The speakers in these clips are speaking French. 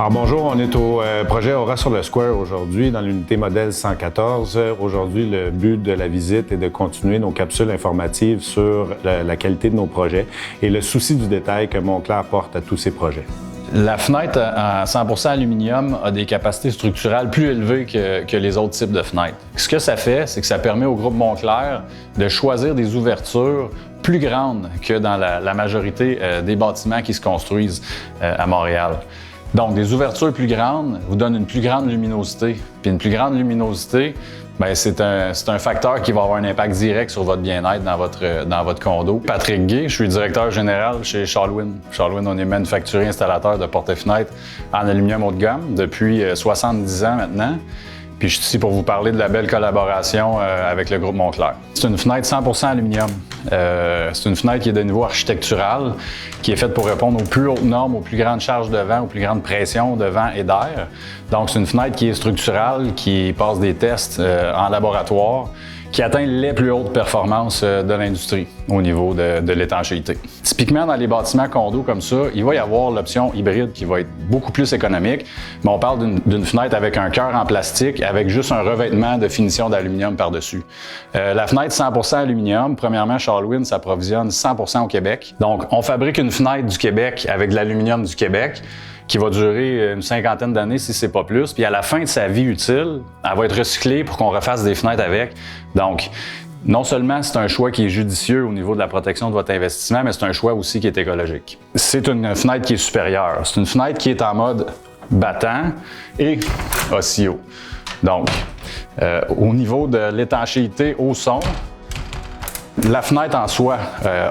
Alors bonjour, on est au projet Aura sur le Square aujourd'hui, dans l'unité modèle 114. Aujourd'hui, le but de la visite est de continuer nos capsules informatives sur la qualité de nos projets et le souci du détail que Moncler apporte à tous ses projets. La fenêtre en 100% aluminium a des capacités structurales plus élevées que les autres types de fenêtres. Ce que ça fait, c'est que ça permet au groupe Moncler de choisir des ouvertures plus grandes que dans la majorité des bâtiments qui se construisent à Montréal. Donc, des ouvertures plus grandes vous donnent une plus grande luminosité. Puis une plus grande luminosité, bien, c'est un facteur qui va avoir un impact direct sur votre bien-être dans votre condo. Patrick Gay, je suis directeur général chez Charlewin. Charlewin, on est manufacturier installateur de portes et fenêtres en aluminium haut de gamme depuis 70 ans maintenant. Puis je suis ici pour vous parler de la belle collaboration avec le groupe Moncler. C'est une fenêtre 100% aluminium. C'est une fenêtre qui est de niveau architectural, qui est faite pour répondre aux plus hautes normes, aux plus grandes charges de vent, aux plus grandes pressions de vent et d'air. Donc c'est une fenêtre qui est structurale, qui passe des tests en laboratoire, qui atteint les plus hautes performances de l'industrie au niveau de l'étanchéité. Typiquement, dans les bâtiments condos comme ça, il va y avoir l'option hybride qui va être beaucoup plus économique, mais on parle d'une fenêtre avec un cœur en plastique, avec juste un revêtement de finition d'aluminium par-dessus. La fenêtre 100% aluminium, premièrement, Charlewin s'approvisionne 100% au Québec. Donc, on fabrique une fenêtre du Québec avec de l'aluminium du Québec, qui va durer une cinquantaine d'années si c'est pas plus. Puis à la fin de sa vie utile, elle va être recyclée pour qu'on refasse des fenêtres avec. Donc, non seulement c'est un choix qui est judicieux au niveau de la protection de votre investissement, mais c'est un choix aussi qui est écologique. C'est une fenêtre qui est supérieure. C'est une fenêtre qui est en mode battant et oscillot. Donc, au niveau de l'étanchéité au son, la fenêtre en soi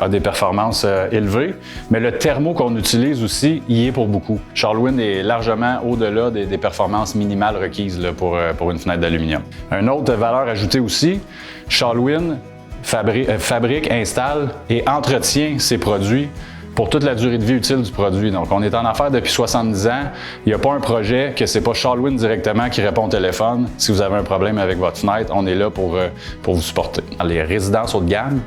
a des performances élevées, mais le thermo qu'on utilise aussi y est pour beaucoup. Charlewin est largement au-delà des performances minimales requises là, pour une fenêtre d'aluminium. Une autre valeur ajoutée aussi, Charlewin fabrique, installe et entretient ses produits pour toute la durée de vie utile du produit. Donc, on est en affaires depuis 70 ans. Il n'y a pas un projet que c'est pas Charlewin directement qui répond au téléphone. Si vous avez un problème avec votre fenêtre, on est là pour vous supporter. Dans les résidences haut de gamme,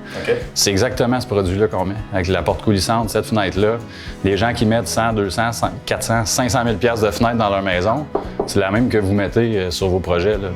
c'est exactement ce produit-là qu'on met. Avec la porte coulissante, cette fenêtre-là. Les gens qui mettent 100, 200, 400, 500 000 $ de fenêtre dans leur maison, c'est la même que vous mettez sur vos projets, là.